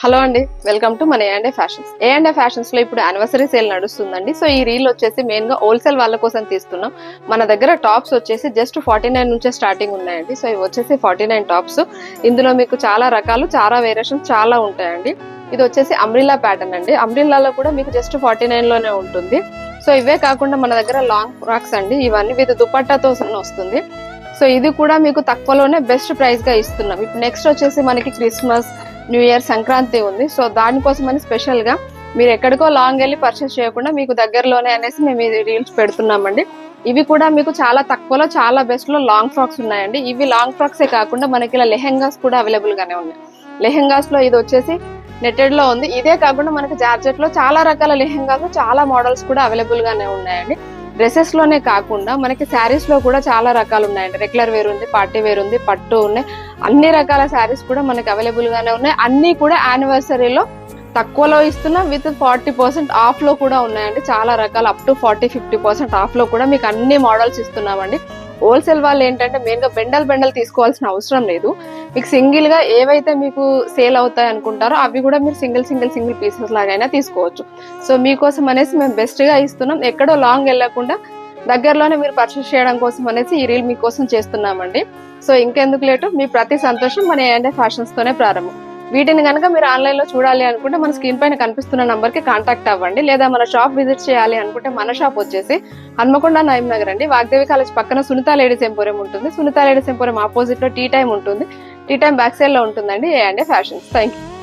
Hello అండి, welcome to మన ఏ&ఏ fashions. ఏ&ఏ fashions లో ఇప్పుడు యానివర్సరీ సేల్ నడుస్తుందండి. సో ఈ రీల్ వచ్చేసి మెయిన్ గా హోల్సేల్ వాళ్ళ కోసం తీస్తున్నాం. మన దగ్గర టాప్స్ వచ్చేసి జస్ట్ 49 నుంచే స్టార్టింగ్ ఉన్నాయండి. సో ఇవి వచ్చేసి 49 టాప్స్. ఇందులో మీకు చాలా రకాలు, చాలా వేరియేషన్స్ చాలా ఉంటాయండి. ఇది వచ్చేసి అంబ్రిల్లా ప్యాటర్న్ అండి. అంబ్రిల్లాలో కూడా మీకు జస్ట్ 49 లోనే ఉంటుంది. సో ఇవే కాకుండా మన దగ్గర లాంగ్ ఫ్రాక్స్ అండి, ఇవన్నీ విత్ దుపట్టాతో వస్తుంది. సో ఇది కూడా మీకు తక్కువలోనే బెస్ట్ ప్రైస్ గా ఇస్తున్నాం. ఇప్పుడు నెక్స్ట్ వచ్చేసి మనకి క్రిస్మస్, న్యూ ఇయర్, సంక్రాంతి ఉంది. సో దానికోసం అని స్పెషల్ గా మీరు ఎక్కడికో లాంగ్ వెళ్ళి పర్చేస్ చేయకుండా మీకు దగ్గరలోనే అనేసి మేము ఈ రీల్స్ పెడుతున్నామండి. ఇవి కూడా మీకు చాలా తక్కువలో, చాలా బెస్ట్ లో లాంగ్ ఫ్రాక్స్ ఉన్నాయండి. ఇవి లాంగ్ ఫ్రాక్సే కాకుండా మనకి ఇలా లెహెంగాస్ కూడా అవైలబుల్ గానే ఉన్నాయి. లెహెంగాస్ లో ఇది వచ్చేసి నెట్టెడ్ లో ఉంది. ఇదే కాకుండా మనకి జార్జెట్ లో చాలా రకాల లెహెంగాస్, చాలా మోడల్స్ కూడా అవైలబుల్ గానే ఉన్నాయండి. డ్రెస్సెస్ లోనే కాకుండా మనకి శారీస్ లో కూడా చాలా రకాలు ఉన్నాయండి. రెగ్యులర్ వేర్ ఉంది, పార్టీ వేర్ ఉంది, పట్టు ఉన్నాయి. అన్ని రకాల శారీస్ కూడా మనకి అవైలబుల్ గానే ఉన్నాయి. అన్ని కూడా యానివర్సరీలో తక్కువలో ఇస్తున్నాం, విత్ 40% ఆఫ్ లో కూడా ఉన్నాయండి. చాలా రకాలు అప్ టు 40-50% ఆఫ్ లో కూడా మీకు అన్ని మోడల్స్ ఇస్తున్నామండి. హోల్సేల్ వాళ్ళు ఏంటంటే మెయిన్ గా బెండల్ తీసుకోవాల్సిన అవసరం లేదు. మీకు సింగిల్ గా ఏవైతే మీకు సేల్ అవుతాయి అనుకుంటారో అవి కూడా మీరు సింగిల్ పీసెస్ లాగైనా తీసుకోవచ్చు. సో మీకోసం అనేసి మేము బెస్ట్ గా ఇస్తున్నాం. ఎక్కడో లాంగ్ వెళ్లకుండా దగ్గరలోనే మీరు పర్చేస్ చేయడం కోసం అనేసి ఈ రీల్ మీకోసం చేస్తున్నామండి. సో ఇంకెందుకు లేటు, మీ ప్రతి సంతోషం మన ఏ&ఏ ఫ్యాషన్స్ తోనే ప్రారంభం. వీటిని కనుక మీరు ఆన్లైన్ లో చూడాలి అనుకుంటే మన స్క్రీన్ పైన కనిపిస్తున్న నంబర్ కి కాంటాక్ట్ అవ్వండి. లేదా మన షాప్ విజిట్ చేయాలి అనుకుంటే మన షాప్ వచ్చేసి హన్మకొండ నయం నగర్ అండి. వాగ్దేవి కాలేజ్ పక్కన సునీత లేడీస్ ఎంపోరియం ఉంటుంది. సునీత లేడీస్ ఎంపోరియం ఆపోజిట్ లో టీ టైం ఉంటుంది. టీ టైం బ్యాక్ సైడ్ లో ఉంటుందండి ఏ&ఏ ఫ్యాషన్స్. Thank you.